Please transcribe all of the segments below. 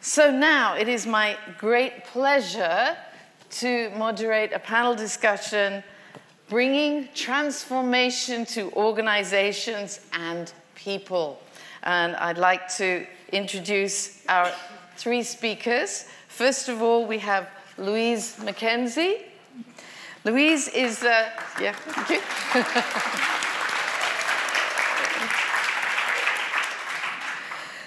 So now it is my great pleasure to moderate a panel discussion bringing transformation to organizations and people. And I'd like to introduce our three speakers. First of all, we have Louise McKenzie. Louise is, yeah, thank you.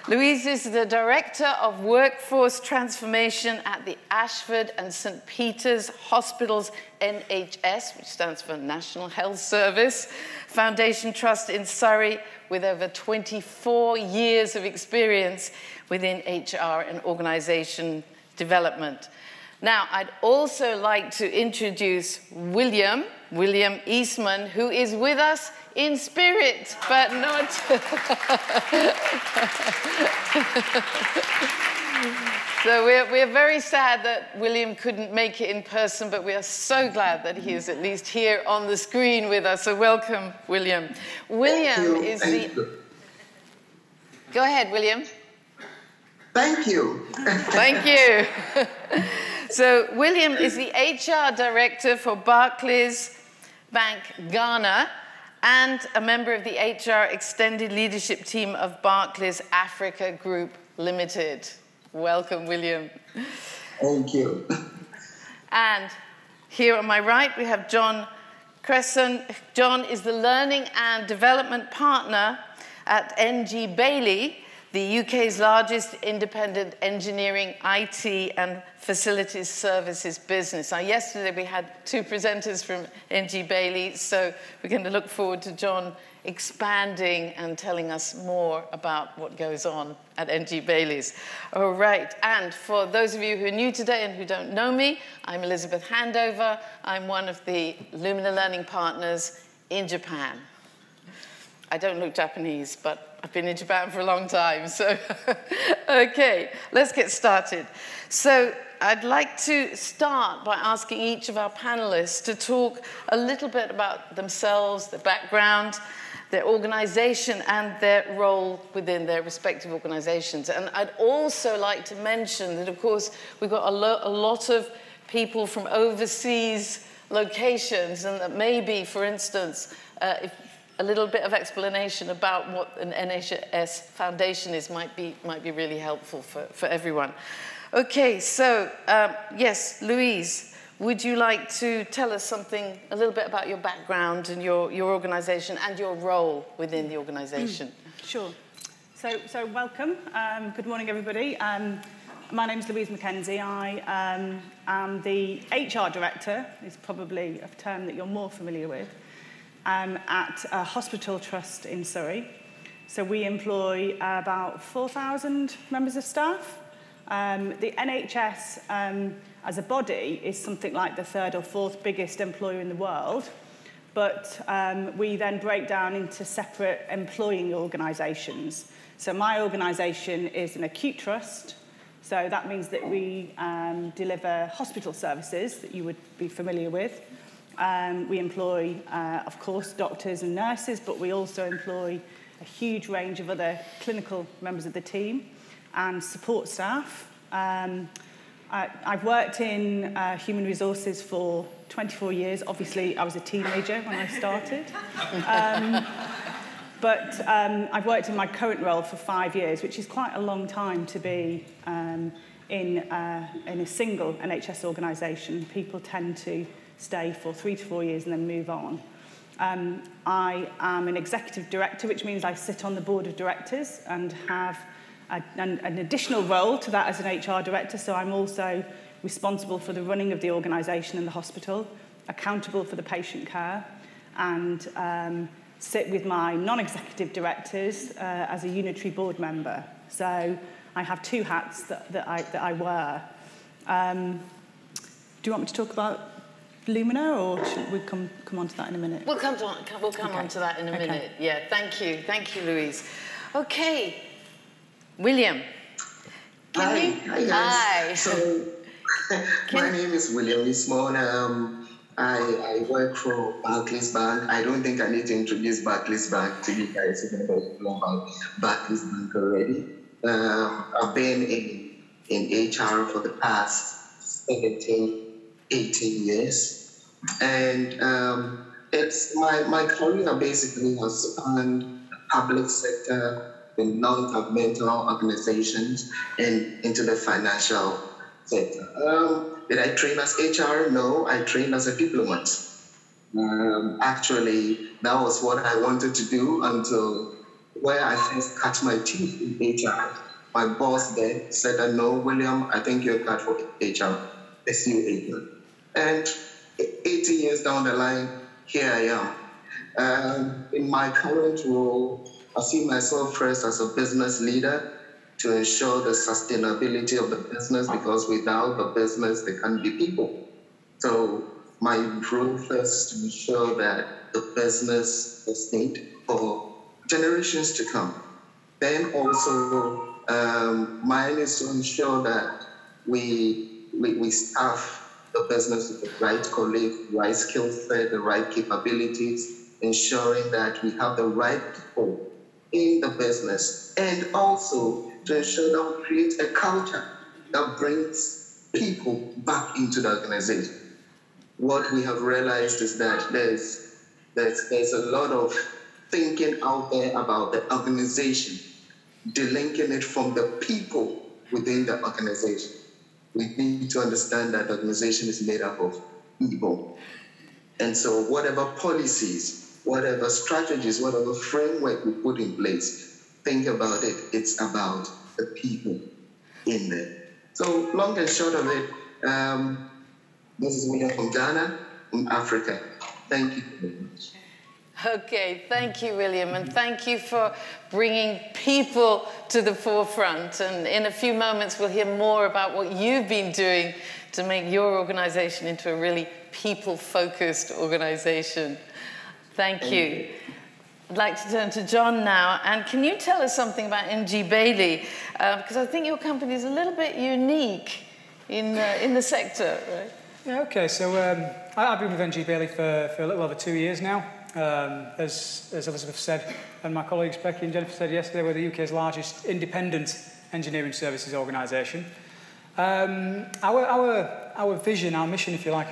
Louise is the Director of Workforce Transformation at the Ashford and St. Peter's Hospitals NHS, which stands for National Health Service, Foundation Trust in Surrey, with over 24 years of experience within HR and organisation development. Now, I'd also like to introduce William Eastman, who is with us in spirit, but not... So we're very sad that William couldn't make it in person, but we are so glad that he is at least here on the screen with us. So welcome, William. William is the... Go ahead, William. Thank you. Thank you. So William is the HR Director for Barclays Bank Ghana and a member of the HR Extended Leadership Team of Barclays Africa Group Limited. Welcome, William. Thank you. And here on my right, we have John Cresson. John is the Learning and Development Partner at NG Bailey, the UK's largest independent engineering, IT, and facilities services business. Now, yesterday we had two presenters from NG Bailey, so we're going to look forward to John expanding and telling us more about what goes on at NG Bailey's. All right, and for those of you who are new today and who don't know me, I'm Elizabeth Handover. I'm one of the Lumina Learning Partners in Japan. I don't look Japanese, but I've been in Japan for a long time, so okay, let's get started. So I'd like to start by asking each of our panelists to talk a little bit about themselves, their background, their organization, and their role within their respective organizations. And I'd also like to mention that, of course, we've got a lot of people from overseas locations, and that maybe, for instance, if a little bit of explanation about what an NHS foundation is might be really helpful for everyone. Okay, so yes, Louise, would you like to tell us something, a little bit about your background and your organisation and your role within the organisation? Sure. So welcome. Good morning, everybody. My name is Louise McKenzie. I am the HR Director, is probably a term that you're more familiar with, at a hospital trust in Surrey. So we employ about 4,000 members of staff. The NHS as a body is something like the third or fourth biggest employer in the world, but we then break down into separate employing organisations. So my organisation is an acute trust, so that means that we deliver hospital services that you would be familiar with. We employ, of course, doctors and nurses, but we also employ a huge range of other clinical members of the team and support staff. I've worked in human resources for 24 years. Obviously, I was a teenager when I started. But I've worked in my current role for 5 years, which is quite a long time to be in a single NHS organisation. People tend to stay for 3 to 4 years and then move on. I am an executive director, which means I sit on the board of directors and have an additional role to that as an HR director. So I'm also responsible for the running of the organisation and the hospital, accountable for the patient care, and sit with my non-executive directors as a unitary board member. So I have two hats that I wear. Do you want me to talk about Lumina, or should we come on to that in a minute? We'll come on to that in a minute. Yeah, thank you, Louise. Okay, William. Hi guys. Hi. So my name is William Eastman. I work for Barclays Bank. I don't think I need to introduce Barclays Bank to you guys. You know about Barclays Bank already. I've been in HR for the past 17, 18 years. And it's my career basically has spanned the public sector, the non-governmental organizations, and into the financial sector. Did I train as HR? No, I trained as a diplomat. Actually, that was what I wanted to do until where I first cut my teeth in HR. My boss then said, no, William, I think you're cut for HR. Pursue HR. And 18 years down the line, here I am. In my current role, I see myself first as a business leader to ensure the sustainability of the business, because without the business, there can't be people. So my role first is to ensure that the business is sustained for generations to come. Then also, mine is to ensure that we staff the business with the right colleagues, right skill set, the right capabilities, ensuring that we have the right people in the business, and also to ensure that we create a culture that brings people back into the organization. What we have realized is that there's a lot of thinking out there about the organization, delinking it from the people within the organization. We need to understand that the organization is made up of people. And so whatever policies, whatever strategies, whatever framework we put in place, think about it, it's about the people in there. So long and short of it, this is William from Ghana, in Africa. Thank you very much. Okay, thank you, William, and thank you for bringing people to the forefront. And in a few moments, we'll hear more about what you've been doing to make your organization into a really people-focused organization. Thank you. I'd like to turn to John now. And can you tell us something about NG Bailey? Because I think your company is a little bit unique in the sector, right? Yeah, okay. So I've been with NG Bailey for a little over 2 years now. As Elizabeth said, and my colleagues Becky and Jennifer said yesterday, we're the UK's largest independent engineering services organisation. Our vision, our mission, if you like,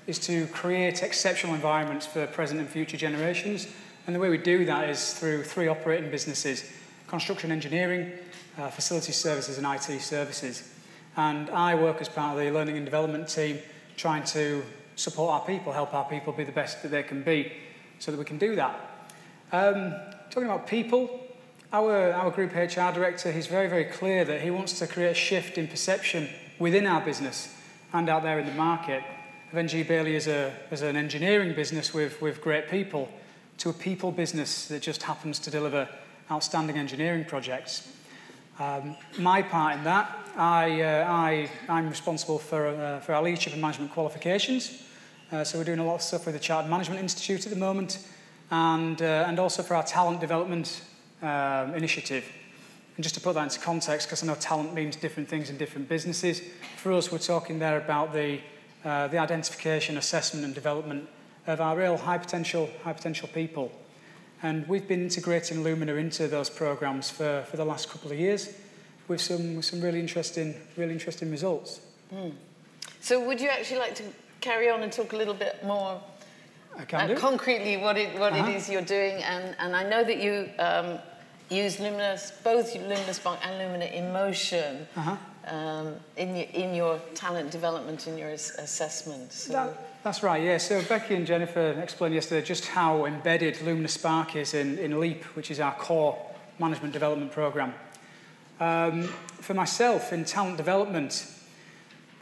is to create exceptional environments for present and future generations. And the way we do that is through 3 operating businesses: construction engineering, facility services and IT services. And I work as part of the learning and development team, trying to support our people, help our people be the best that they can be, so that we can do that. Talking about people, our group HR director, he's very, very clear that he wants to create a shift in perception within our business and out there in the market of NG Bailey as an engineering business with great people to a people business that just happens to deliver outstanding engineering projects. My part in that, I'm responsible for our leadership and management qualifications. So we're doing a lot of stuff with the Chartered Management Institute at the moment, and also for our talent development initiative. And just to put that into context, because I know talent means different things in different businesses, for us we're talking there about the identification, assessment and development of our real high potential people. And we've been integrating Lumina into those programs for the last couple of years with some really interesting results. Mm. So would you actually like to carry on and talk a little bit more concretely what it is you're doing? And I know that you use both Lumina Spark and Lumina Emotion in your talent development, in your assessment. So. That's right, yeah. So Becky and Jennifer explained yesterday just how embedded Lumina Spark is in LEAP, which is our core management development program. For myself, in talent development,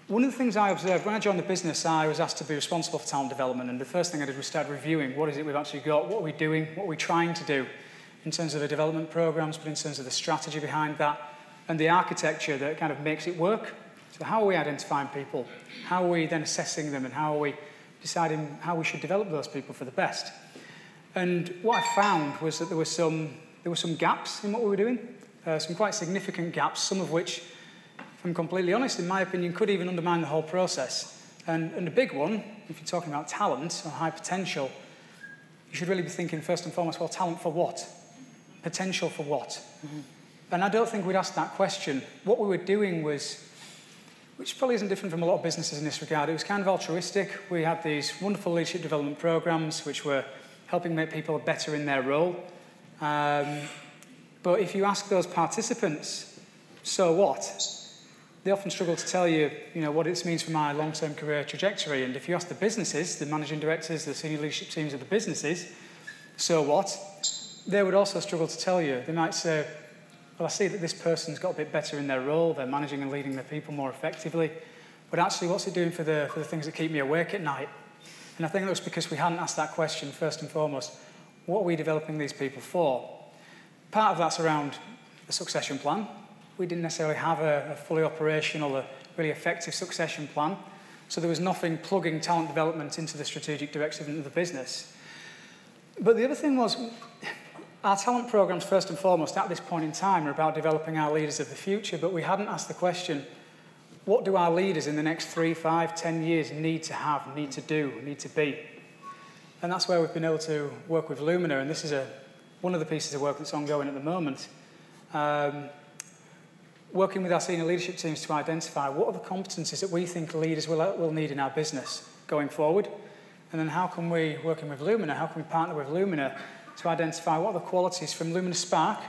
one of the things I observed when I joined the business, I was asked to be responsible for talent development, and the first thing I did was start reviewing what is it we've actually got, what are we doing, what are we trying to do in terms of the development programs, but in terms of the strategy behind that, and the architecture that kind of makes it work. So how are we identifying people? How are we then assessing them, and how are we deciding how we should develop those people for the best? And what I found was that there were some gaps in what we were doing, some quite significant gaps, some of which, if I'm completely honest, in my opinion, could even undermine the whole process. And a big one, if you're talking about talent or high potential, you should really be thinking first and foremost, well, talent for what? Potential for what? Mm-hmm. And I don't think we'd asked that question. What we were doing was, which probably isn't different from a lot of businesses in this regard, it was kind of altruistic. We had these wonderful leadership development programs which were helping make people better in their role. But if you ask those participants, so what? They often struggle to tell you, what it means for my long-term career trajectory. And if you ask the businesses, the managing directors, the senior leadership teams of the businesses, so what? They would also struggle to tell you. They might say, well, I see that this person's got a bit better in their role, they're managing and leading their people more effectively, but actually what's it doing for the things that keep me awake at night? And I think that was because we hadn't asked that question first and foremost. What are we developing these people for? Part of that's around the succession plan. We didn't necessarily have a fully operational, a really effective succession plan, so there was nothing plugging talent development into the strategic direction of the business. But the other thing was, our talent programs, first and foremost, at this point in time, are about developing our leaders of the future, but we hadn't asked the question, what do our leaders in the next 3, 5, 10 years need to have, need to do, need to be? And that's where we've been able to work with Lumina, and this is one of the pieces of work that's ongoing at the moment. Working with our senior leadership teams to identify what are the competencies that we think leaders will need in our business going forward, and then how can we, working with Lumina, how can we partner with Lumina to identify what are the qualities from Lumina Spark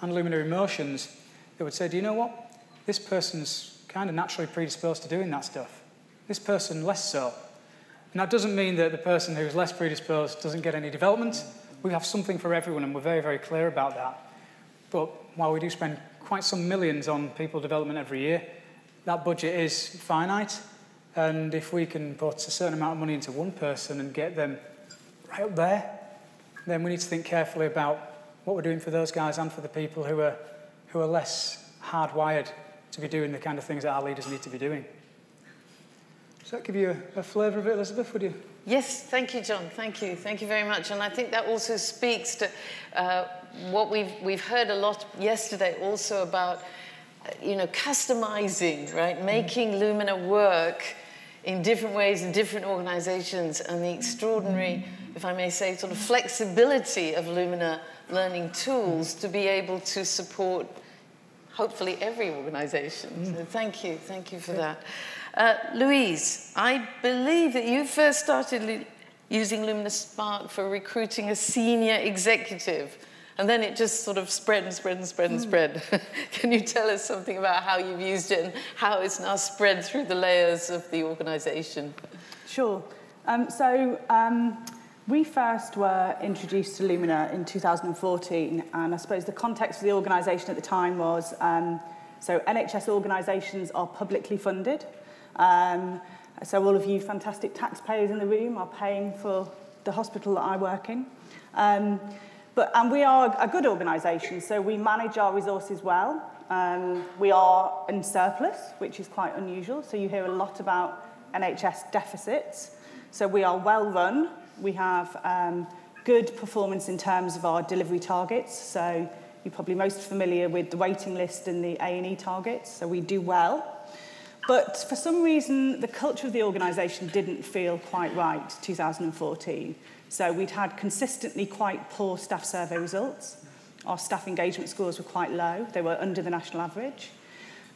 and Lumina Emotions that would say, do you know what? This person's kind of naturally predisposed to doing that stuff. This person less so. And that doesn't mean that the person who's less predisposed doesn't get any development. We have something for everyone, and we're very, very clear about that. But while we do spend quite some millions on people development every year, that budget is finite. And if we can put a certain amount of money into one person and get them right up there, then we need to think carefully about what we're doing for those guys and for the people who are less hardwired to be doing the kind of things that our leaders need to be doing. Does that give you a flavour of it, Elizabeth, would you? Yes, thank you, John. Thank you. Thank you very much. And I think that also speaks to what we've heard a lot yesterday also about, customizing, right? Making Lumina work in different ways in different organizations, and the extraordinary, if I may say, sort of flexibility of Lumina learning tools to be able to support hopefully every organization. So thank you for that. Louise, I believe that you first started using Lumina Spark for recruiting a senior executive, and then it just sort of spread and spread and spread and spread. Can you tell us something about how you've used it and how it's now spread through the layers of the organization? Sure. We first were introduced to Lumina in 2014, and I suppose the context of the organisation at the time was, so NHS organisations are publicly funded, so all of you fantastic taxpayers in the room are paying for the hospital that I work in. And we are a good organisation, so we manage our resources well. We are in surplus, which is quite unusual, so you hear a lot about NHS deficits. So we are well run. We have good performance in terms of our delivery targets. So you're probably most familiar with the waiting list and the A&E targets. So we do well. But for some reason, the culture of the organisation didn't feel quite right, 2014. So we'd had consistently quite poor staff survey results. Our staff engagement scores were quite low. They were under the national average.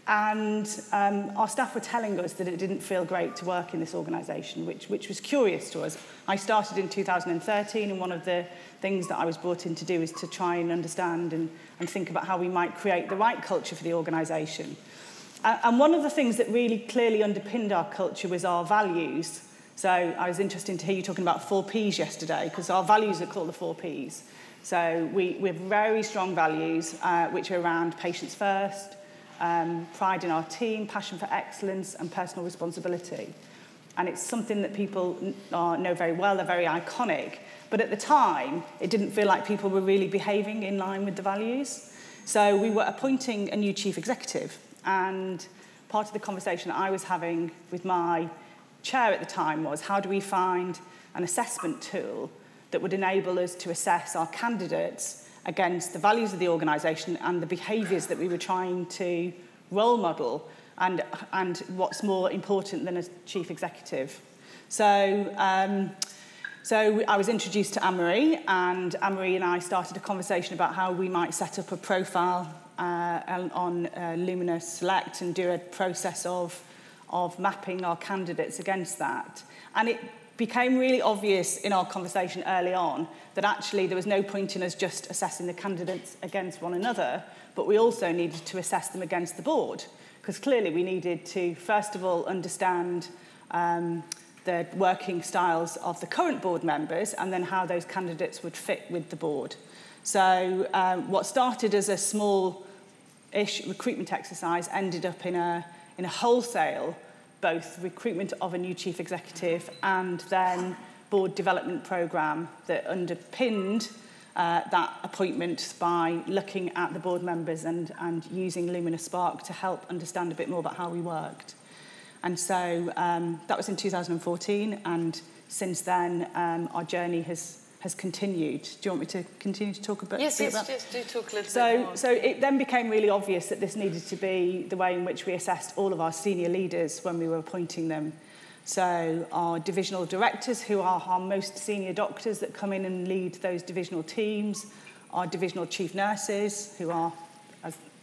And our staff were telling us that it didn't feel great to work in this organisation, which was curious to us. I started in 2013, and one of the things that I was brought in to do is to try and understand and think about how we might create the right culture for the organisation. And one of the things that really clearly underpinned our culture was our values. So I was interested to hear you talking about 4 Ps yesterday, because our values are called the 4 Ps. So we have very strong values, which are around patients first, pride in our team, passion for excellence, and personal responsibility. And it's something that people know very well. They're very iconic. But at the time, it didn't feel like people were really behaving in line with the values. So we were appointing a new chief executive. And part of the conversation that I was having with my chair at the time was, how do we find an assessment tool that would enable us to assess our candidates against the values of the organisation and the behaviours that we were trying to role model, and what's more important than a chief executive. So I was introduced to Anne-Marie, and Anne-Marie and I started a conversation about how we might set up a profile on Lumina Select and do a process of mapping our candidates against that. And it became really obvious in our conversation early on that actually there was no point in us just assessing the candidates against one another, but we also needed to assess them against the board, because clearly we needed to, first of all, understand the working styles of the current board members and then how those candidates would fit with the board. So what started as a small-ish recruitment exercise ended up in a wholesale both recruitment of a new chief executive and then board development programme that underpinned that appointment by looking at the board members and using Lumina Spark to help understand a bit more about how we worked. And so that was in 2014, and since then our journey has continued. Do you want me to continue to talk a bit? Yes, about just do talk a little bit more. So it then became really obvious that this needed to be the way in which we assessed all of our senior leaders when we were appointing them. So our divisional directors, who are our most senior doctors that come in and lead those divisional teams, our divisional chief nurses, who are,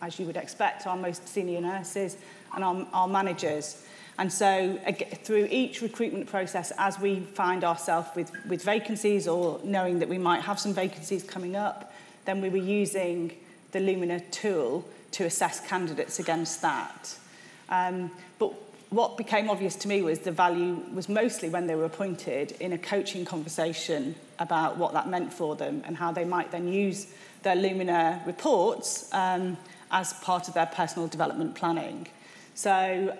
as you would expect, our most senior nurses, and our managers. And so through each recruitment process, as we find ourselves with vacancies or knowing that we might have some vacancies coming up, then we were using the Lumina tool to assess candidates against that. But what became obvious to me was the value was mostly when they were appointed in a coaching conversation about what that meant for them and how they might then use their Lumina reports as part of their personal development planning. So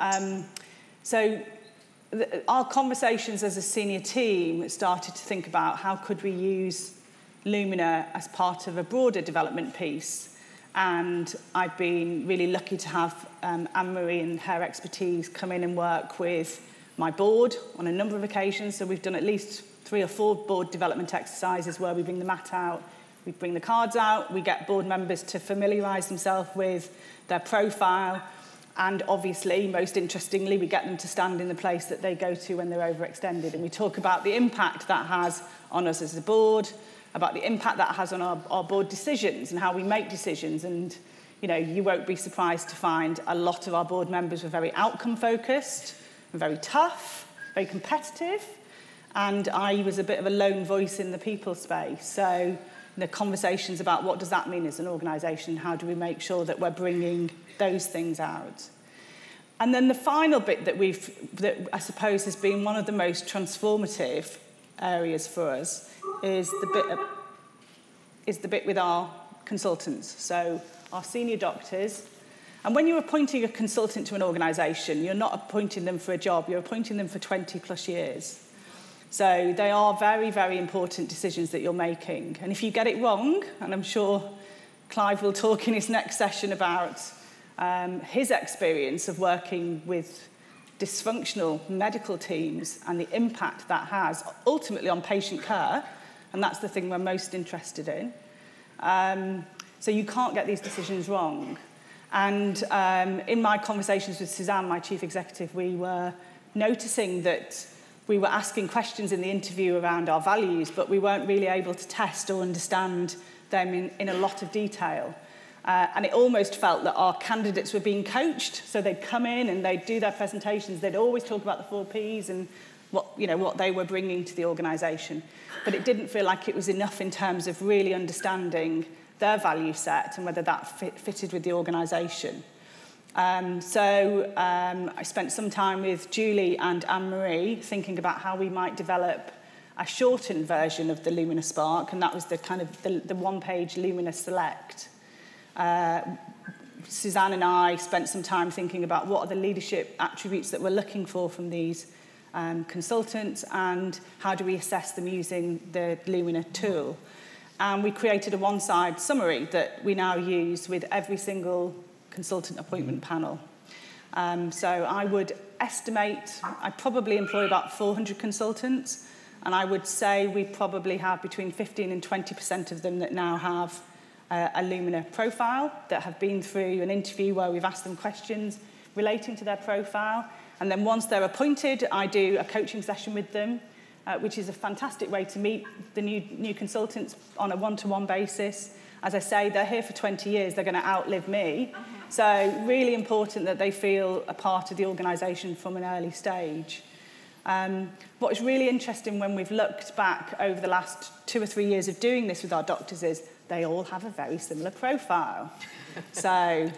our conversations as a senior team started to think about how could we use Lumina as part of a broader development piece. And I've been really lucky to have Anne-Marie and her expertise come in and work with my board on a number of occasions. So we've done at least 3 or 4 board development exercises where we bring the mat out, we bring the cards out, we get board members to familiarise themselves with their profile, and obviously, most interestingly, we get them to stand in the place that they go to when they're overextended. And we talk about the impact that has on us as a board, about the impact that has on our board decisions and how we make decisions. And, you know, you won't be surprised to find a lot of our board members were very outcome-focused, very tough, very competitive. And I was a bit of a lone voice in the people space. So the conversations about what does that mean as an organisation, how do we make sure that we're bringing those things out. And then the final bit that I suppose has been one of the most transformative areas for us is the bit with our consultants, so our senior doctors. And when you're appointing a consultant to an organisation, you're not appointing them for a job, you're appointing them for 20 plus years. So they are very, very important decisions that you're making. And if you get it wrong, and I'm sure Clive will talk in his next session about his experience of working with dysfunctional medical teams and the impact that has ultimately on patient care, and that's the thing we're most interested in. So you can't get these decisions wrong. And in my conversations with Suzanne, my chief executive, we were noticing that we were asking questions in the interview around our values, but we weren't really able to test or understand them in a lot of detail. And it almost felt that our candidates were being coached. So they'd come in and they'd do their presentations. They'd always talk about the 4 Ps and what they were bringing to the organisation. But it didn't feel like it was enough in terms of really understanding their value set and whether that fitted with the organisation. So I spent some time with Julie and Anne-Marie thinking about how we might develop a shortened version of the Lumina Spark, and that was the kind of the one-page Lumina Select. Suzanne and I spent some time thinking about what are the leadership attributes that we're looking for from these consultants and how do we assess them using the Lumina tool. And we created a one-side summary that we now use with every single consultant appointment panel. So I would estimate I probably employ about 400 consultants, and I would say we probably have between 15 and 20% of them that now have a Lumina profile, that have been through an interview where we've asked them questions relating to their profile. And then once they're appointed, I do a coaching session with them which is a fantastic way to meet the new consultants on a one-to-one basis. As I say, they're here for 20 years, they're going to outlive me. So really important that they feel a part of the organisation from an early stage. What is really interesting when we've looked back over the last 2 or 3 years of doing this with our doctors is they all have a very similar profile. So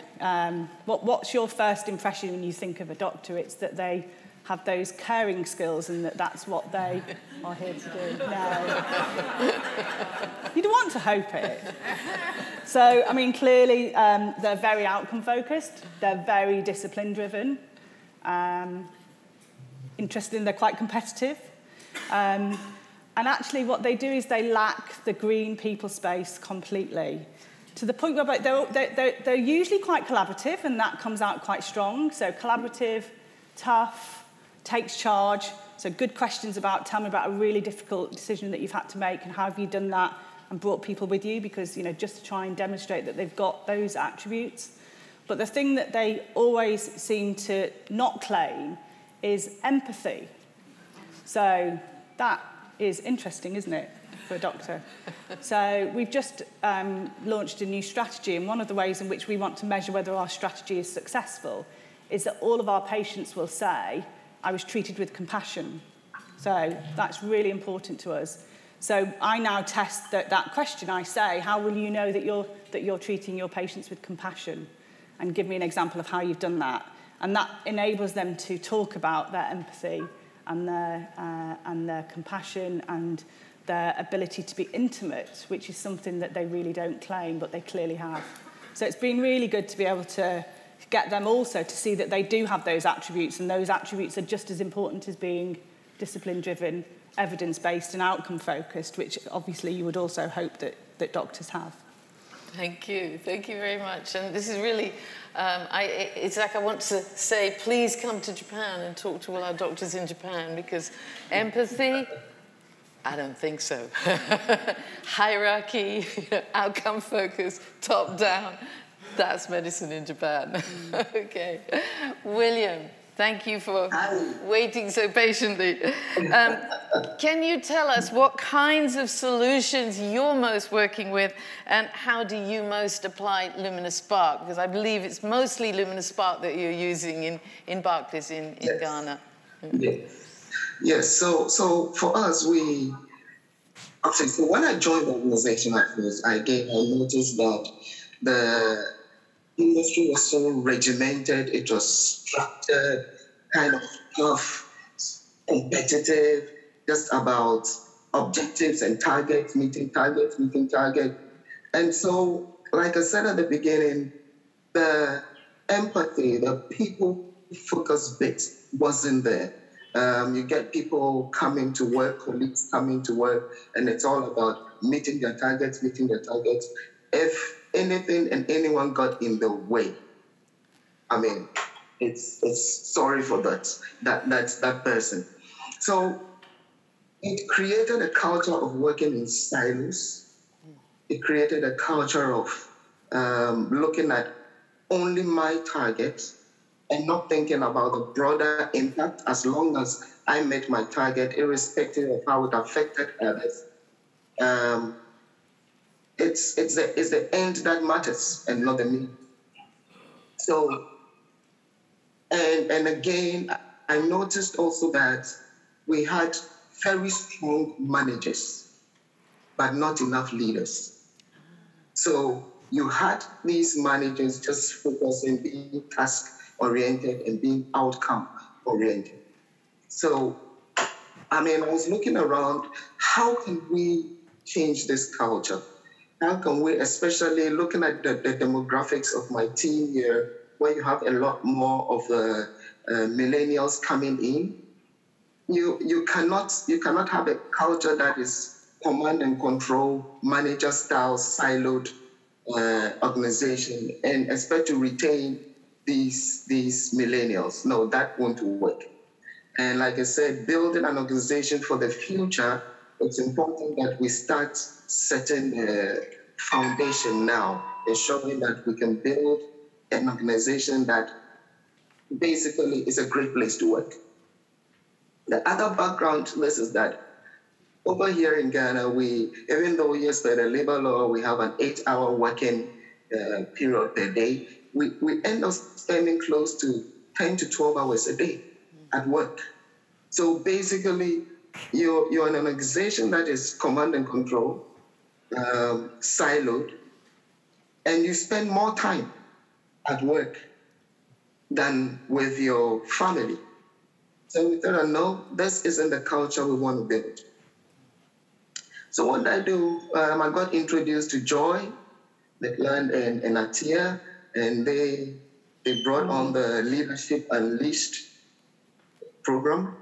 what's your first impression when you think of a doctor? It's that they have those caring skills and that's what they are here to do. No. You'd want to hope it. So, I mean, clearly they're very outcome focused. They're very discipline driven. Interesting, they're quite competitive. And actually what they do is they lack the green people space completely. To the point where they're usually quite collaborative, and that comes out quite strong. So collaborative, tough, takes charge. So good questions about, tell me about a really difficult decision that you've had to make and how have you done that and brought people with you, because, you know, just to try and demonstrate that they've got those attributes. But the thing that they always seem to not claim is empathy. So that is interesting, isn't it, for a doctor? So we've just launched a new strategy, and one of the ways in which we want to measure whether our strategy is successful is that all of our patients will say, I was treated with compassion. So that's really important to us. So I now test that question. I say, how will you know that you're treating your patients with compassion? And give me an example of how you've done that. And that enables them to talk about their empathy and their compassion and their ability to be intimate, which is something that they really don't claim, but they clearly have. So it's been really good to be able to get them also to see that they do have those attributes, and those attributes are just as important as being discipline-driven, evidence-based and outcome-focused, which obviously you would also hope that doctors have. Thank you very much. And this is really, it's like I want to say, please come to Japan and talk to all our doctors in Japan, because empathy, I don't think so. Hierarchy, outcome focus, top down, that's medicine in Japan. Okay. William, thank you for waiting so patiently. Can you tell us what kinds of solutions you're most working with, and how do you most apply Lumina Spark? Because I believe it's mostly Lumina Spark that you're using in Barclays in yes. Ghana. Yes, so for us, so when I joined the organization at first, I noticed that the industry was so regimented, it was structured, kind of tough, competitive, just about objectives and targets, meeting targets. And so, like I said at the beginning, the empathy, the people-focused bit wasn't there. You get people coming to work, colleagues coming to work, and it's all about meeting their targets. If anything and anyone got in the way, I mean, it's sorry for that person. So it created a culture of working in silos. It created a culture of looking at only my target and not thinking about the broader impact. As long as I met my target, irrespective of how it affected others, it's the end that matters and not the means. So, and again, I noticed also that we had very strong managers, but not enough leaders. So you had these managers just focusing, being task-oriented and being outcome-oriented. So, I mean, I was looking around, how can we change this culture? How can we, especially looking at the demographics of my team here, where you have a lot more of the millennials coming in, you cannot have a culture that is command and control, manager style, siloed organization, and expect to retain these millennials. No, that won't work. And like I said, building an organization for the future, it's important that we start setting the foundation now, ensuring that we can build an organization that basically is a great place to work. The other background to this is that over here in Ghana, even though yes, by the labor law, we have an 8-hour working period per day, we end up spending close to 10 to 12 hours a day at work. So basically, you're in an organization that is command and control, siloed, and you spend more time at work than with your family. So we thought, no, this isn't the culture we want to build. So what did I do? I got introduced to Joy, Declan, and Atia, and they brought on the Leadership Unleashed program.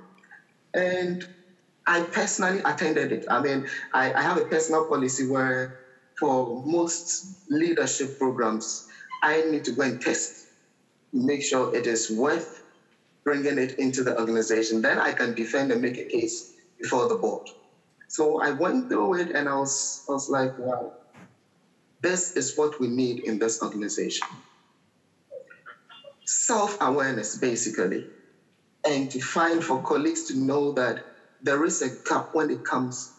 And I personally attended it. I mean, I have a personal policy where for most leadership programs, I need to go and test, make sure it is worth bringing it into the organization. Then I can defend and make a case before the board. So I went through it and I was like, wow, this is what we need in this organization. Self-awareness, basically, and to find for colleagues to know that there is a gap when it comes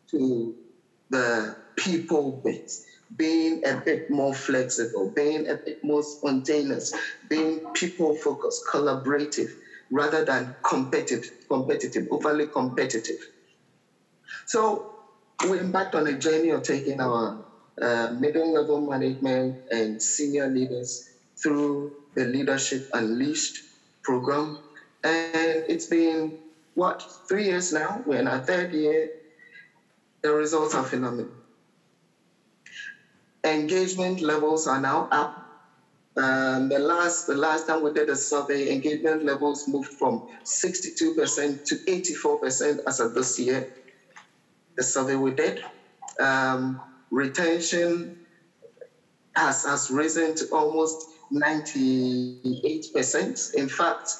to the people bit, being a bit more flexible, being a bit more spontaneous, being people-focused, collaborative, rather than competitive, overly competitive. So we embarked on a journey of taking our middle-level management and senior leaders through the Leadership Unleashed program. And it's been, 3 years now? We're in our 3rd year. The results are phenomenal. Engagement levels are now up. The last time we did a survey, engagement levels moved from 62% to 84% as of this year. The survey we did. Retention has risen to almost 98%. In fact,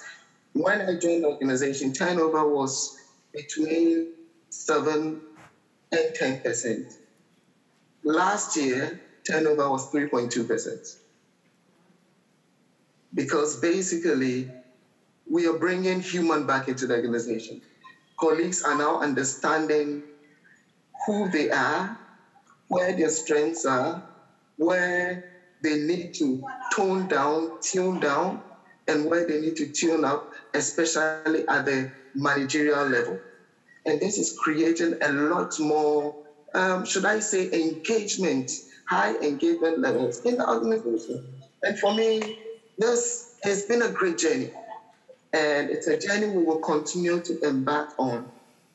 when I joined the organization, turnover was between 7 and 10%. Last year, turnover was 3.2%. Because basically, we are bringing human back into the organization. Colleagues are now understanding who they are, where their strengths are, where they need to tune down, and where they need to tune up, especially at the managerial level. And this is creating a lot more, should I say, engagement, high engagement levels in the organization. And for me, this has been a great journey. And it's a journey we will continue to embark on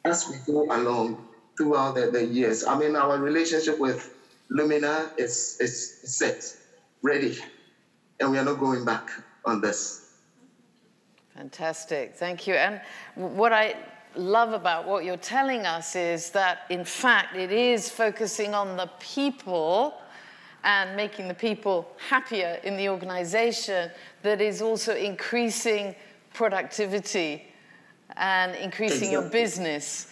as we go along throughout the years. I mean, our relationship with Lumina is set, ready, and we are not going back on this. Fantastic, thank you. And what I love about what you're telling us is that, in fact, it is focusing on the people and making the people happier in the organization that is also increasing productivity and increasing your business.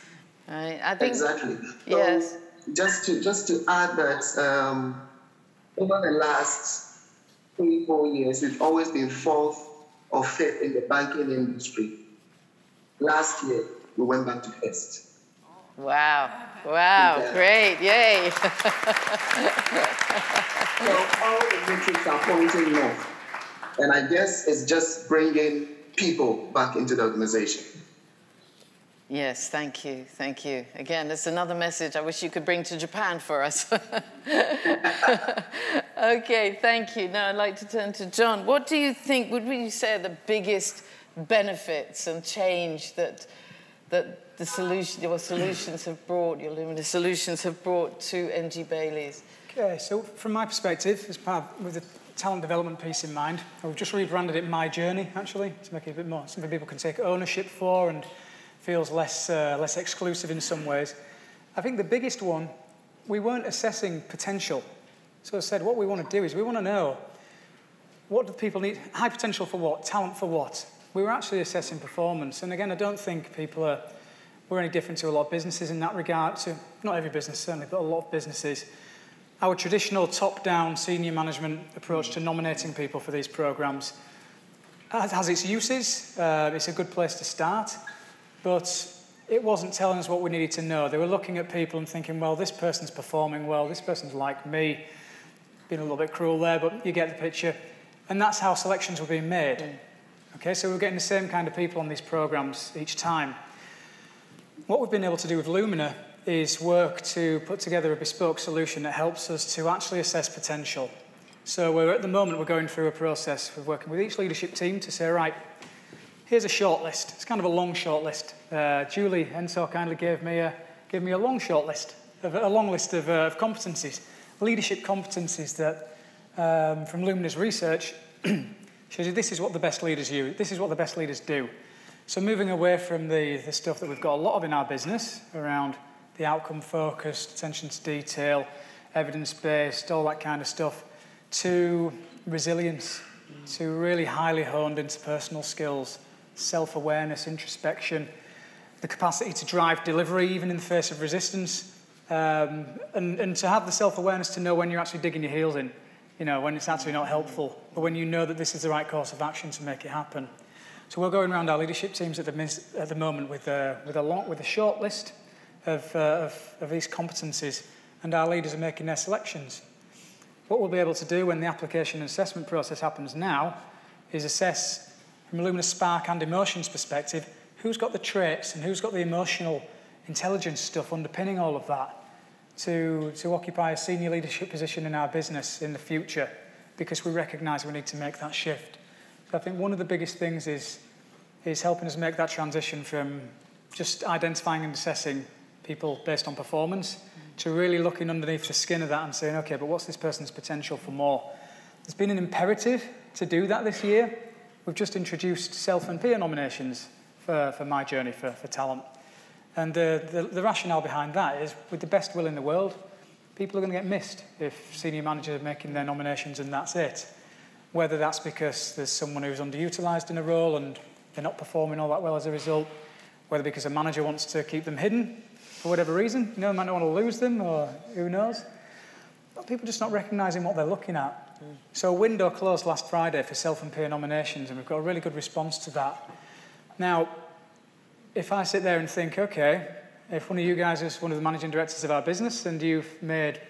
Right? I think, exactly. Yes. So just to add that over the last 3-4 years, we've always been 4th or 5th in the banking industry. Last year, we went back to 1st. Wow, yeah. Great, yay. So all the metrics are pointing north. And I guess it's just bringing people back into the organization. Yes, thank you. Again, that's another message I wish you could bring to Japan for us. Okay, thank you. Now I'd like to turn to John. What do you think, would you say, are the biggest benefits and change that your solutions have brought, your Lumina solutions have brought to NG Bailey's? Okay, so from my perspective, as part of, with the talent development piece in mind, I've just rebranded it My Journey, actually, to make it a bit more something people can take ownership for and feels less exclusive in some ways. I think the biggest one, we weren't assessing potential. So I said, what we want to do is we want to know, what do people need? High potential for what? Talent for what? We were actually assessing performance. And again, I don't think we're any different to a lot of businesses in that regard. To not every business, certainly, but a lot of businesses. Our traditional top-down senior management approach to nominating people for these programs has its uses. It's a good place to start. But it wasn't telling us what we needed to know. They were looking at people and thinking, well, this person's performing well, this person's like me. Being a little bit cruel there, but you get the picture. And that's how selections were being made. Okay, so we're getting the same kind of people on these programs each time. What we've been able to do with Lumina is work to put together a bespoke solution that helps us to actually assess potential. So at the moment, we're going through a process of working with each leadership team to say, right, here's a shortlist. It's kind of a long shortlist. Julie Ensor kindly gave me a long shortlist, a long list of competencies, leadership competencies that, from Lumina's research, shows you this is what the best leaders use. This is what the best leaders do. So moving away from the stuff that we've got a lot of in our business around the outcome-focused, attention to detail, evidence-based, all that kind of stuff, to resilience, to really highly honed interpersonal skills, self-awareness, introspection, the capacity to drive delivery even in the face of resistance, and to have the self-awareness to know when you're actually digging your heels in, you know, when it's actually not helpful, but when you know that this is the right course of action to make it happen. So we're going around our leadership teams at the moment with a short list of these competencies, and our leaders are making their selections. What we'll be able to do when the application and assessment process happens now is assess, from a Lumina Spark and Emotions perspective, who's got the traits and who's got the emotional intelligence stuff underpinning all of that to occupy a senior leadership position in our business in the future, because we recognise we need to make that shift. So I think one of the biggest things is helping us make that transition from just identifying and assessing people based on performance to really looking underneath the skin of that and saying, okay, but what's this person's potential for more? There's been an imperative to do that this year. We've just introduced self and peer nominations for my journey for talent. And the rationale behind that is, with the best will in the world, people are going to get missed if senior managers are making their nominations and that's it. Whether that's because there's someone who's underutilised in a role and they're not performing all that well as a result, whether because a manager wants to keep them hidden for whatever reason, you know, they might not want to lose them, or who knows. But people are just not recognising what they're looking at. So a window closed last Friday for self and peer nominations, and we've got a really good response to that. Now, if I sit there and think, okay, if one of you guys is one of the managing directors of our business and you've made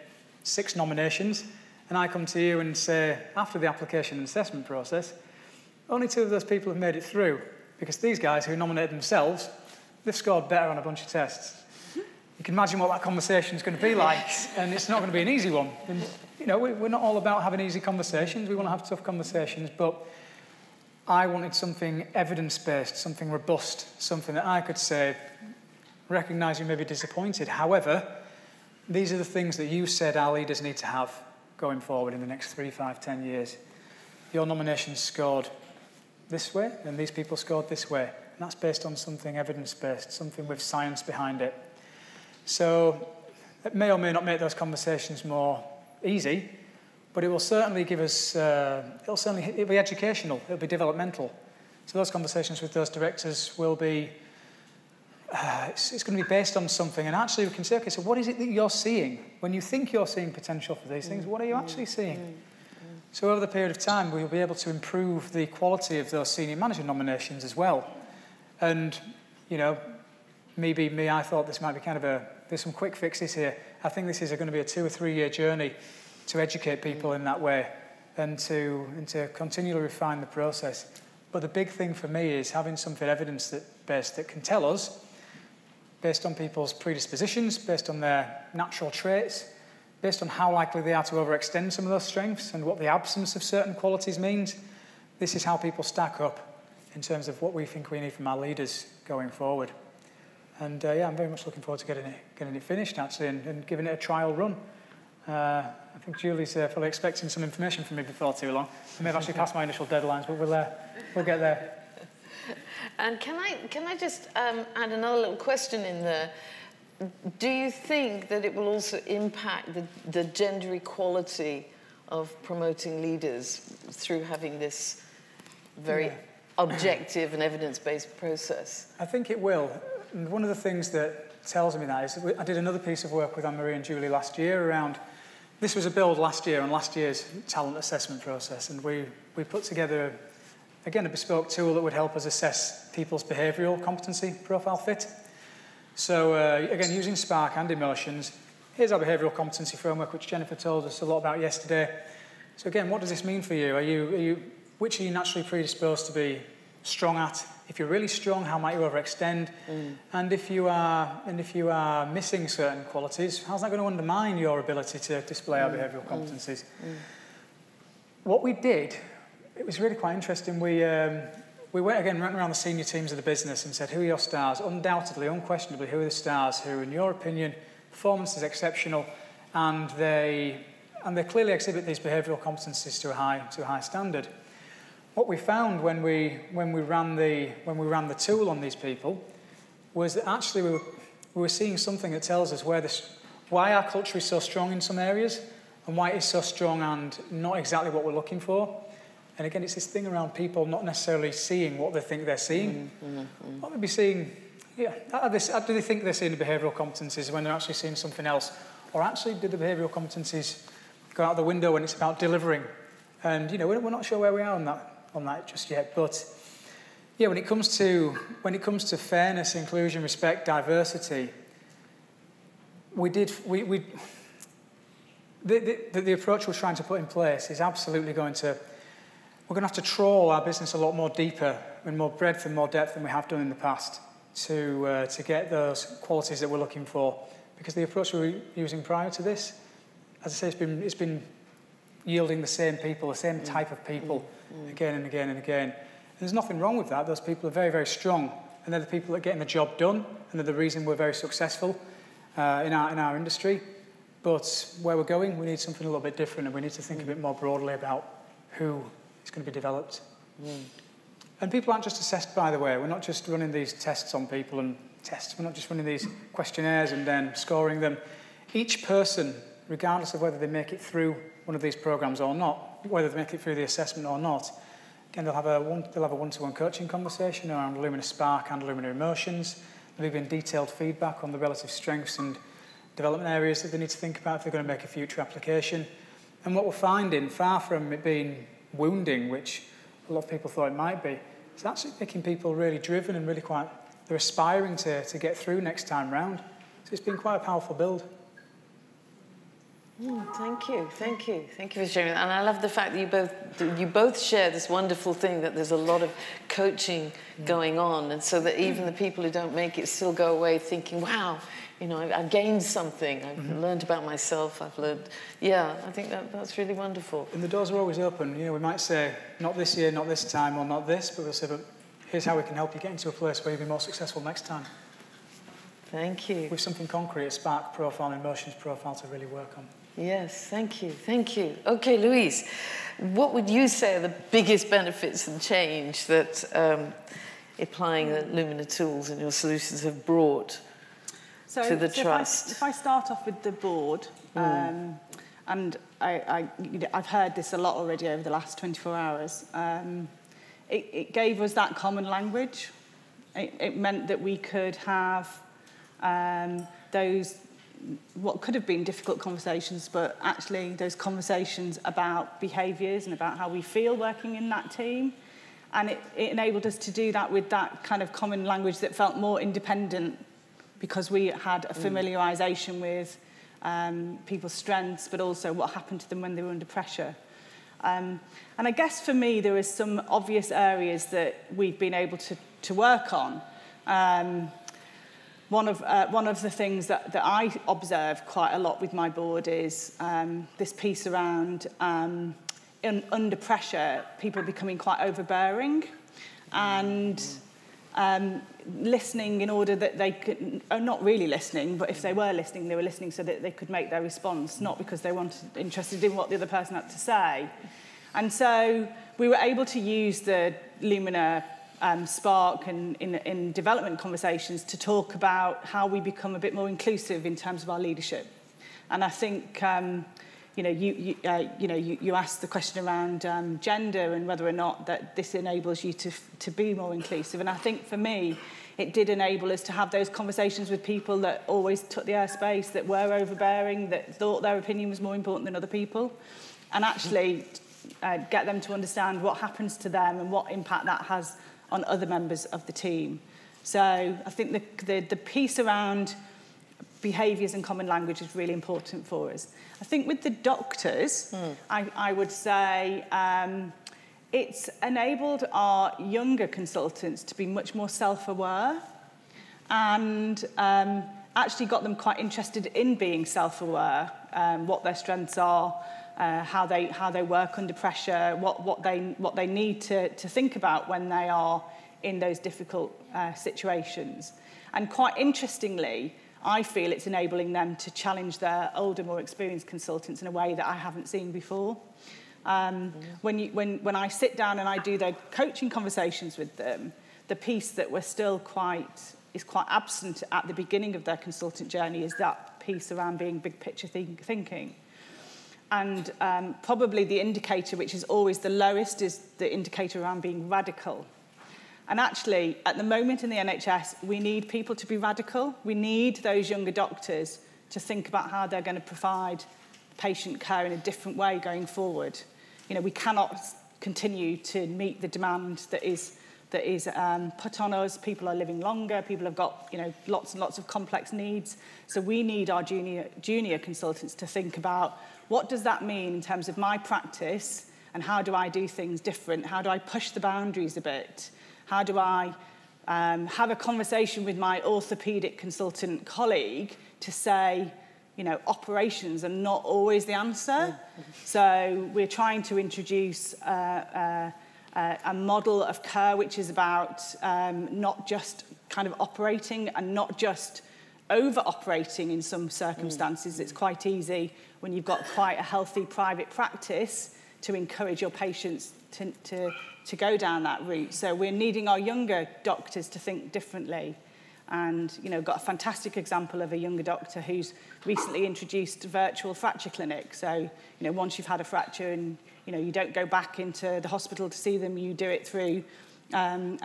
6 nominations, and I come to you and say, after the application and assessment process, only 2 of those people have made it through, because these guys who nominated themselves, they've scored better on a bunch of tests. You can imagine what that conversation is going to be like, and it's not going to be an easy one. And, you know, we're not all about having easy conversations. We want to have tough conversations, but I wanted something evidence-based, something robust, something that I could say, recognise you may be disappointed. However, these are the things that you said our leaders need to have going forward in the next 3, 5, 10 years. Your nominations scored this way, and these people scored this way. And that's based on something evidence-based, something with science behind it. So it may or may not make those conversations more easy, but it will certainly give us, it'll be educational, it'll be developmental. So those conversations with those directors will be, it's going to be based on something, and actually we can say, okay, so what is it that you're seeing? When you think you're seeing potential for these things, what are you actually seeing? So over the period of time, we'll be able to improve the quality of those senior manager nominations as well. And, you know, maybe I thought this might be kind of there's some quick fixes here. I think this is going to be a 2 or 3 year journey to educate people in that way and to continually refine the process. But the big thing for me is having something evidence-based that can tell us, based on people's predispositions, based on their natural traits, based on how likely they are to overextend some of those strengths and what the absence of certain qualities means, this is how people stack up in terms of what we think we need from our leaders going forward. And yeah, I'm very much looking forward to getting it finished, actually, and giving it a trial run. I think Julie's fully expecting some information from me before too long. I may have actually passed my initial deadlines, but we'll get there. And can I just add another little question in there? Do you think that it will also impact the gender equality of promoting leaders through having this very objective and evidence-based process? I think it will. And one of the things that tells me that is that I did another piece of work with Anne-Marie and Julie last year around, this was a build last year on last year's talent assessment process, and we put together, again, a bespoke tool that would help us assess people's behavioural competency profile fit. So again, using Spark and emotions, here's our behavioural competency framework, which Jennifer told us a lot about yesterday. So again, what does this mean for you? Which are you naturally predisposed to be strong at? If you're really strong, how might you overextend? And if you are missing certain qualities, how's that going to undermine your ability to display our behavioural competencies? What we did, it was really quite interesting. We went around the senior teams of the business and said, who are your stars? Undoubtedly, unquestionably, who are the stars who, in your opinion, performance is exceptional, and they clearly exhibit these behavioural competencies to a high standard. What we found when we ran the tool on these people was that actually we were seeing something that tells us why our culture is so strong in some areas and why it is so strong and not exactly what we're looking for. And again, it's this thing around people not necessarily seeing what they think they're seeing. What they be seeing, how do they think they're seeing the behavioural competencies when they're actually seeing something else? Or actually, do the behavioural competencies go out the window when it's about delivering? And we're not sure where we are on that just yet. But yeah, when it comes to fairness, inclusion, respect, diversity, the approach we're trying to put in place is absolutely we're going to have to trawl our business a lot more deeper and more breadth and more depth than we have done in the past to get those qualities that we're looking for. Because the approach we were using prior to this, as I say, it's been yielding the same people, the same type of people again and again and again. And there's nothing wrong with that. Those people are very, very strong, and they're the people that are getting the job done, and they're the reason we're very successful in our industry. But where we're going, we need something a little bit different, and we need to think a bit more broadly about who is going to be developed. And people aren't just assessed, by the way. We're not just running these tests on people and tests. We're not just running these questionnaires and then scoring them. Each person, regardless of whether they make it through one of these programs or not, whether they make it through the assessment or not, again, they'll have a one-to-one coaching conversation around Lumina Spark and Lumina Emotions. There'll be detailed feedback on the relative strengths and development areas that they need to think about if they're going to make a future application. And what we're finding, far from it being wounding, which a lot of people thought it might be, it's actually making people really driven and really they're aspiring to get through next time round. So it's been quite a powerful build. Thank you for sharing that. And I love the fact that you both share this wonderful thing that there's a lot of coaching going on, and so that even the people who don't make it still go away thinking, wow, I've gained something, I've learned about myself, I've learned, I think that's really wonderful. And the doors are always open. We might say, not this year, not this time, or not this, but we'll say, but here's how we can help you get into a place where you'll be more successful next time. Thank you. With something concrete, a Spark profile, an emotions profile to really work on. Yes, thank you. Okay, Louise, what would you say are the biggest benefits and change that applying the Lumina tools and your solutions have brought to the trust? If I start off with the board, and I've heard this a lot already over the last 24 hours, it gave us that common language. It meant that we could have those what could have been difficult conversations, but actually those conversations about behaviours and about how we feel working in that team. And it enabled us to do that with that kind of common language that felt more independent, because we had a familiarisation with people's strengths, but also what happened to them when they were under pressure. And I guess for me, there is some obvious areas that we've been able to work on. One of the things that I observe quite a lot with my board is this piece around under pressure, people becoming quite overbearing and listening in order that they could, not really listening, but if they were listening so that they could make their response, not because they interested in what the other person had to say. And so we were able to use the Lumina Spark and in development conversations to talk about how we become a bit more inclusive in terms of our leadership. And I think you asked the question around gender and whether or not that this enables you to be more inclusive. And I think for me, it did enable us to have those conversations with people that always took the airspace, that were overbearing, that thought their opinion was more important than other people, and actually get them to understand what happens to them and what impact that has on other members of the team. So I think the piece around behaviours and common language is really important for us. I think with the doctors, I would say it's enabled our younger consultants to be much more self-aware and actually got them quite interested in being self-aware, what their strengths are, how they work under pressure, what they need to think about when they are in those difficult situations. And quite interestingly, I feel it's enabling them to challenge their older, more experienced consultants in a way that I haven't seen before. When I sit down and I do their coaching conversations with them, the piece that is quite absent at the beginning of their consultant journey is that piece around being big picture thinking. And probably the indicator, which is always the lowest, is the indicator around being radical. And actually, at the moment in the NHS, we need people to be radical. We need those younger doctors to think about how they're going to provide patient care in a different way going forward. You know, we cannot continue to meet the demand that is put on us. People are living longer. People have got, you know, lots and lots of complex needs. So we need our junior consultants to think about what does that mean in terms of my practice and how do I do things different? How do I push the boundaries a bit? How do I have a conversation with my orthopaedic consultant colleague to say, you know, operations are not always the answer. So we're trying to introduce a model of care which is about not just kind of operating and not just over-operating in some circumstances. It's quite easy when you've got quite a healthy private practice to encourage your patients to go down that route. So we're needing our younger doctors to think differently. And, you know, got a fantastic example of a younger doctor who's recently introduced virtual fracture clinic. So, you know, once you've had a fracture and, you know, you don't go back into the hospital to see them, you do it through a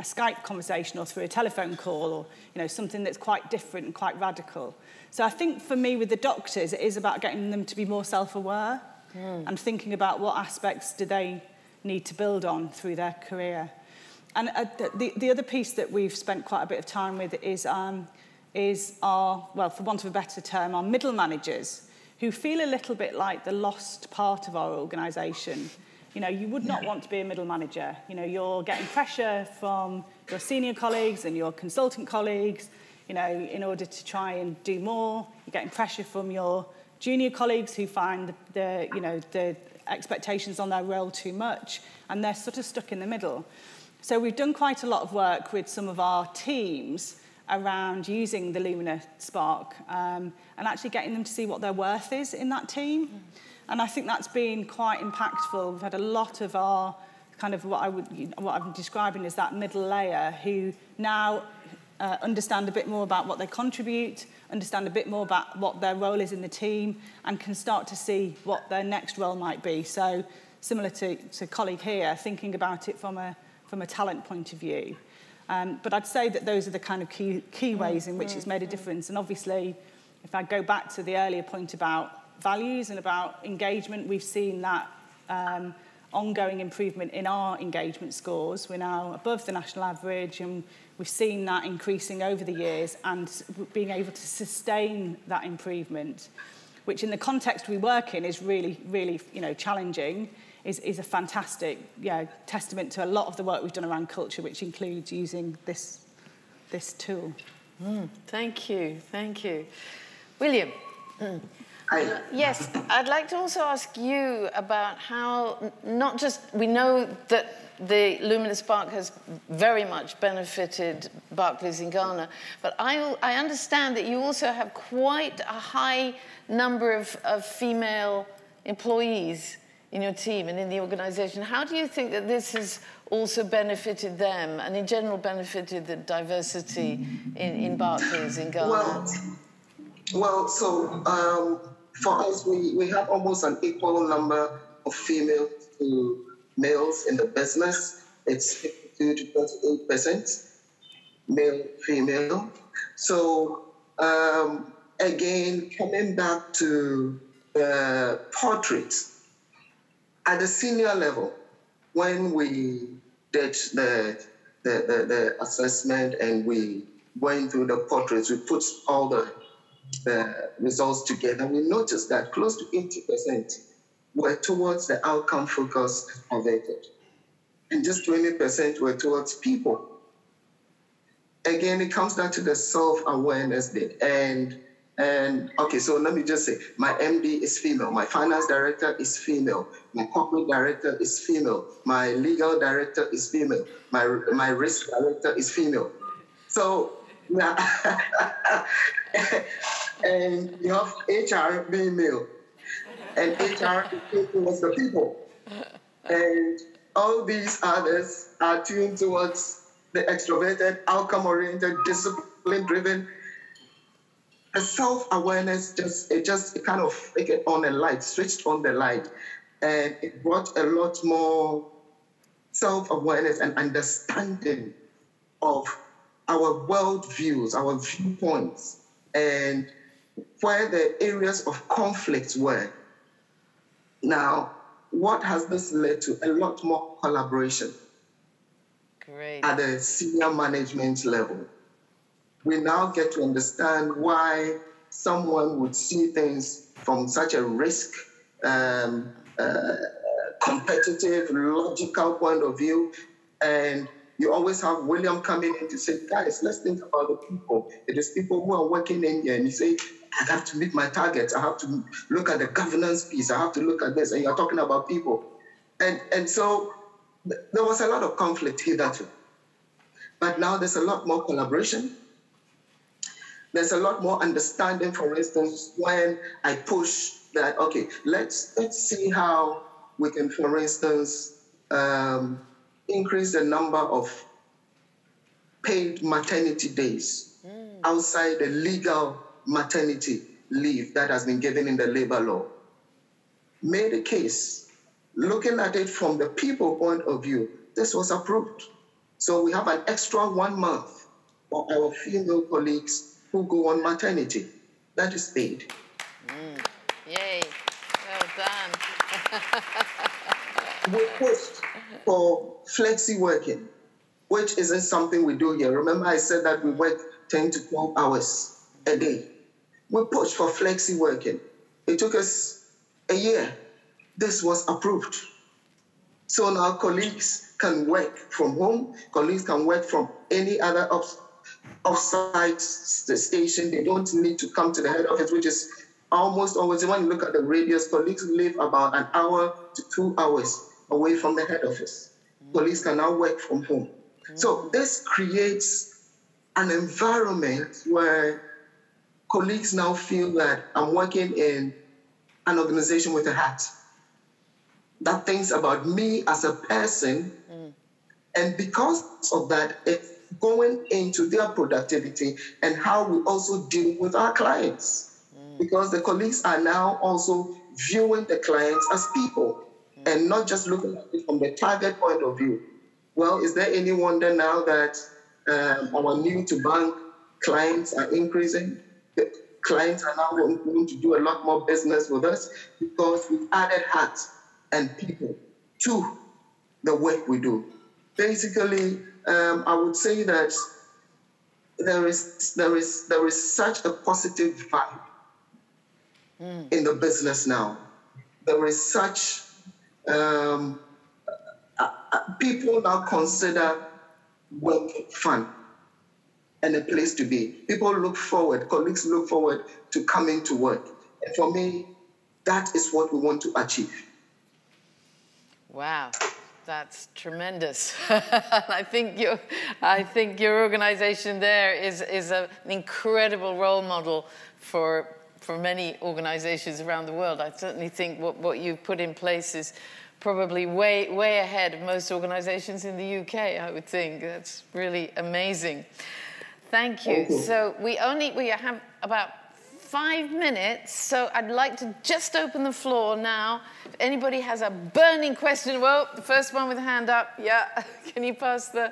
Skype conversation or through a telephone call or, you know, something that's quite different and quite radical. So I think for me with the doctors, it is about getting them to be more self-aware and thinking about what aspects do they need to build on through their career. And the other piece that we've spent quite a bit of time with is our, well, for want of a better term, our middle managers, who feel a little bit like the lost part of our organisation. You know, you would not want to be a middle manager. You know, you're getting pressure from your senior colleagues and your consultant colleagues, you know, in order to try and do more. You're getting pressure from your junior colleagues who find the expectations on their role too much, and they're sort of stuck in the middle. So we've done quite a lot of work with some of our teams around using the Lumina Spark and actually getting them to see what their worth is in that team. And I think that's been quite impactful. We've had a lot of our kind of what I'm describing as that middle layer who now understand a bit more about what they contribute, understand a bit more about what their role is in the team, and can start to see what their next role might be. So similar to a colleague here, thinking about it from a talent point of view. But I'd say that those are the kind of key ways in which it's made a difference. And obviously, if I go back to the earlier point about values and about engagement, we've seen that ongoing improvement in our engagement scores. We're now above the national average, and we've seen that increasing over the years and being able to sustain that improvement, which in the context we work in is really, really, you know, challenging, is a fantastic testament to a lot of the work we've done around culture, which includes using this tool. Thank you. William. Hi. Yes, I'd like to also ask you about how, not just, we know that the Lumina Spark has very much benefited Barclays in Ghana, but I understand that you also have quite a high number of female employees in your team and in the organisation. How do you think that this has also benefited them and in general benefited the diversity in Barclays in Ghana? Well, so for us, we have almost an equal number of females to males in the business. It's 52 to 28% male, female. So again, coming back to the portraits, at the senior level, when we did the the assessment and we went through the portraits, we put all the results together, we noticed that close to 80% were towards the outcome focused converted. And just 20% were towards people. Again, it comes down to the self-awareness bit. And okay, so let me just say, my MD is female, my finance director is female, my corporate director is female, my legal director is female, my risk director is female. So, yeah. And you have HR being male, and HR is towards the people. And all these others are tuned towards the extroverted, outcome-oriented, discipline-driven. The self-awareness it kind of flickered on a light, switched on the light, and it brought a lot more self-awareness and understanding of our world views, our viewpoints, and where the areas of conflict were. Now, what has this led to? A lot more collaboration. Great. At the senior management level. We now get to understand why someone would see things from such a risk, competitive, logical point of view. And you always have William coming in to say, guys, let's think about the people. It is people who are working in here. And you say, I have to meet my targets. I have to look at the governance piece. I have to look at this. And you're talking about people. And so there was a lot of conflict hitherto. But now there's a lot more collaboration. There's a lot more understanding, for instance, when I push that, okay, let's see how we can, for instance, increase the number of paid maternity days outside the legal maternity leave that has been given in the labor law. Made a case, looking at it from the people point of view, this was approved. So we have an extra 1 month for our female colleagues who go on maternity. That is paid. Yay, well done. We pushed for flexi working, which isn't something we do here. Remember I said that we work 10 to 12 hours a day. We pushed for flexi working. It took us a year. This was approved. So now colleagues can work from home. Colleagues can work from any other off-site station. They don't need to come to the head office, which is almost always, when you look at the radius, colleagues live about an hour to 2 hours away from the head office. Colleagues can now work from home. So this creates an environment where colleagues now feel that I'm working in an organization with a hat that thinks about me as a person. And because of that, it's going into their productivity and how we also deal with our clients. Because the colleagues are now also viewing the clients as people and not just looking at it from the target point of view. Well, is there any wonder now that our new to bank clients are increasing? The clients are now going to do a lot more business with us because we've added heart and people to the work we do. Basically, I would say that there is such a positive vibe in the business now. There is such people now consider work fun and a place to be. People look forward, colleagues look forward to coming to work. And for me, that is what we want to achieve. Wow. That's tremendous. I think your organization there is an incredible role model for many organizations around the world. I certainly think what you've put in place is probably way ahead of most organizations in the UK, I would think. That's really amazing. Thank you. So we have about 5 minutes, so I'd like to just open the floor now. If anybody has a burning question, well, the first one with a hand up, yeah, can you pass the,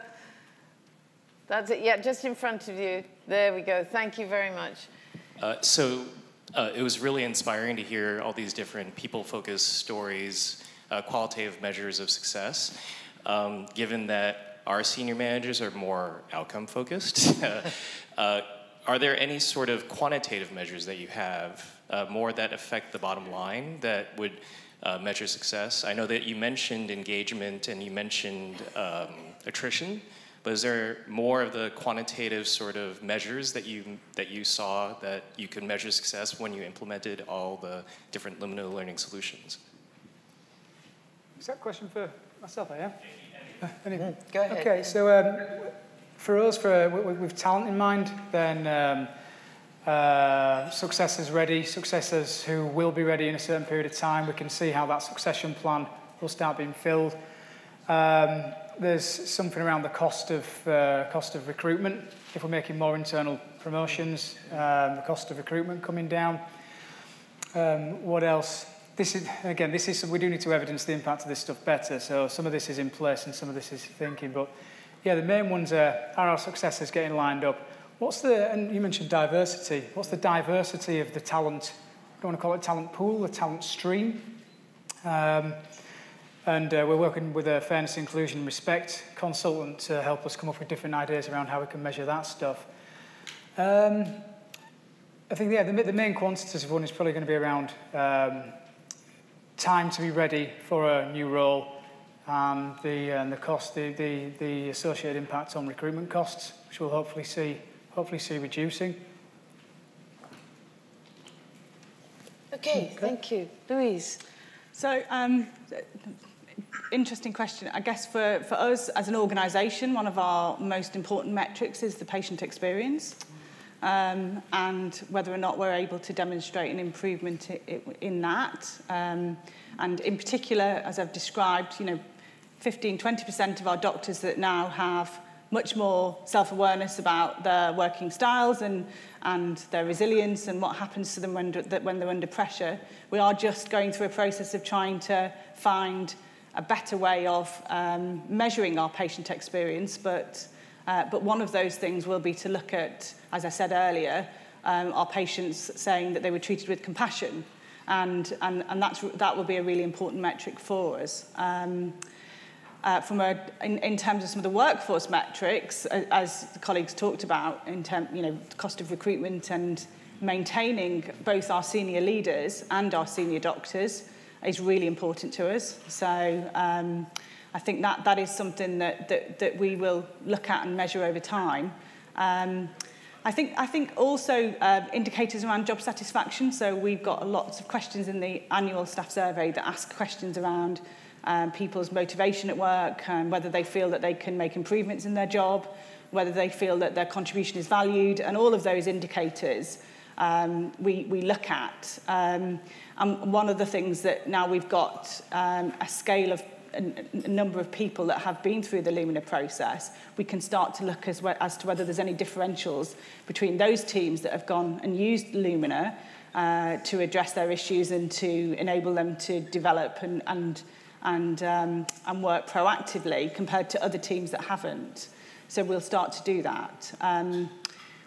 that's it, yeah, just in front of you. There we go, thank you very much. It was really inspiring to hear all these different people-focused stories, qualitative measures of success, given that our senior managers are more outcome focused. Are there any sort of quantitative measures that you have, more that affect the bottom line, that would measure success? I know that you mentioned engagement and you mentioned attrition, but is there more of the quantitative sort of measures that you saw that you could measure success when you implemented all the different Lumina learning solutions? Is that a question for myself, I am? Go ahead. Okay, so for us, with talent in mind, then successors ready, successors who will be ready in a certain period of time, we can see how that succession plan will start being filled. There's something around the cost of recruitment. If we're making more internal promotions, the cost of recruitment coming down. What else? This is we do need to evidence the impact of this stuff better. So some of this is in place and some of this is thinking. But yeah, the main ones are our successors getting lined up. And you mentioned diversity. What's the diversity of the talent? I don't want to call it talent pool, the talent stream. And we're working with a fairness, inclusion, and respect consultant to help us come up with different ideas around how we can measure that stuff. I think the main quantitative one is probably going to be around time to be ready for a new role, and the cost, the associated impact on recruitment costs, which we'll hopefully see reducing. Okay, thank you. Louise. So, interesting question. I guess for us as an organisation, one of our most important metrics is the patient experience. And whether or not we're able to demonstrate an improvement in that. And in particular, as I've described, 15-20% of our doctors that now have much more self-awareness about their working styles and their resilience and what happens to them when they're under pressure. We are just going through a process of trying to find a better way of measuring our patient experience, but one of those things will be to look at, as I said earlier, our patients saying that they were treated with compassion, and that will be a really important metric for us. In terms of some of the workforce metrics, as the colleagues talked about, the cost of recruitment and maintaining both our senior leaders and our senior doctors is really important to us. So I think that is something that we will look at and measure over time. I think also indicators around job satisfaction. So we've got lots of questions in the annual staff survey that ask questions around people's motivation at work, whether they feel that they can make improvements in their job, whether they feel that their contribution is valued, and all of those indicators we look at. And one of the things that now we've got a scale of a number of people that have been through the Lumina process, we can start to look as to whether there's any differentials between those teams that have gone and used Lumina to address their issues and to enable them to develop and work proactively compared to other teams that haven't. So we'll start to do that.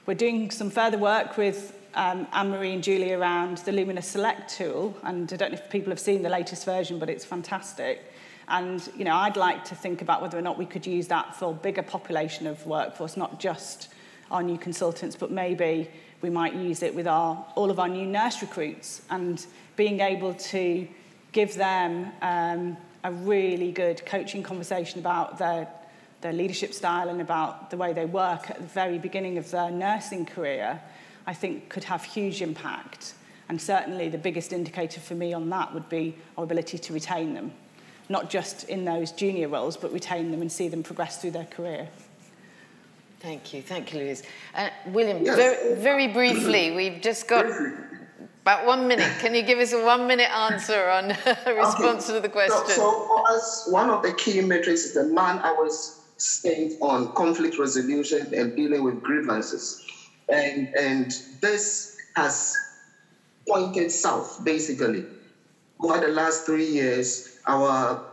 We're doing some further work with Anne-Marie and Julie around the Lumina Select tool, and I don't know if people have seen the latest version, but it's fantastic. And I'd like to think about whether or not we could use that for a bigger population of workforce, not just our new consultants, but maybe we might use it with all of our new nurse recruits, and being able to give them a really good coaching conversation about their leadership style and about the way they work at the very beginning of their nursing career, I think could have huge impact. And certainly the biggest indicator for me on that would be our ability to retain them, not just in those junior roles, but retain them and see them progress through their career. Thank you, Louise. William, yes. very briefly, we've just got about 1 minute. Can you give us a 1 minute answer on a response to the question? So for us, one of the key metrics is the man hours spent on conflict resolution and dealing with grievances. And this has pointed south, basically. Over the last 3 years, our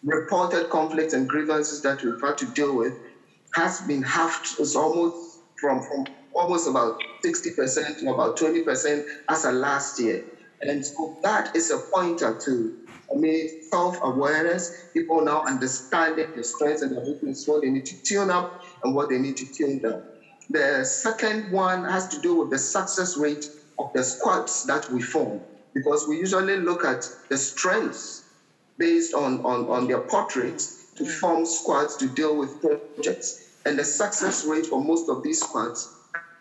reported conflicts and grievances that we've had to deal with has been halved. It's almost from almost about 60% to about 20% as of last year. And so that is a pointer to I mean, self-awareness, people now understanding the strengths and the weaknesses, what they need to tune up and what they need to tune down. The second one has to do with the success rate of the squads that we form, because we usually look at the strengths based on their portraits to form squads to deal with projects. And the success rate for most of these squads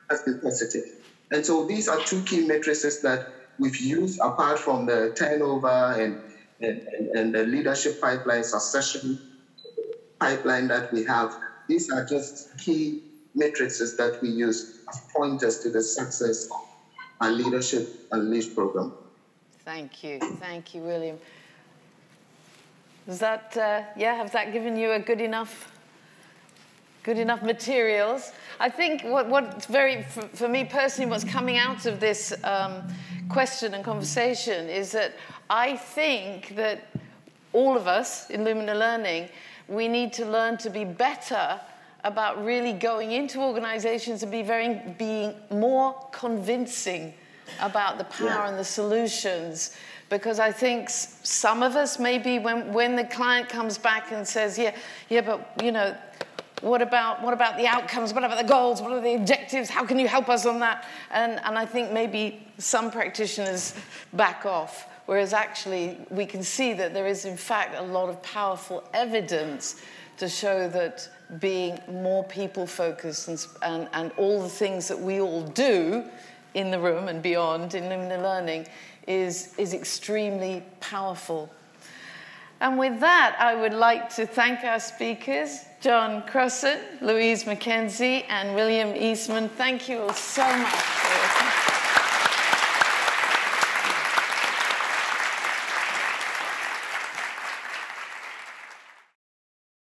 has been positive. And so these are two key matrices that we've used apart from the turnover and the leadership pipeline, succession pipeline that we have. These are just key matrices that we use as pointers to the success of our Leadership Unleashed program. Thank you, William. Is that, has that given you a good enough materials? I think what's for me personally, what's coming out of this question and conversation is that I think that all of us in Lumina Learning, we need to learn to be better about really going into organizations and being more convincing about the power and the solutions. Because I think some of us, maybe when the client comes back and says, but you know, what about the outcomes? What about the goals? What are the objectives? How can you help us on that? And I think maybe some practitioners back off, whereas actually we can see that there is in fact a lot of powerful evidence to show that being more people-focused and all the things that we all do in the room and beyond in Lumina Learning is extremely powerful. And with that, I would like to thank our speakers, John Crossan, Louise McKenzie, and William Eastman. Thank you all so much for your time.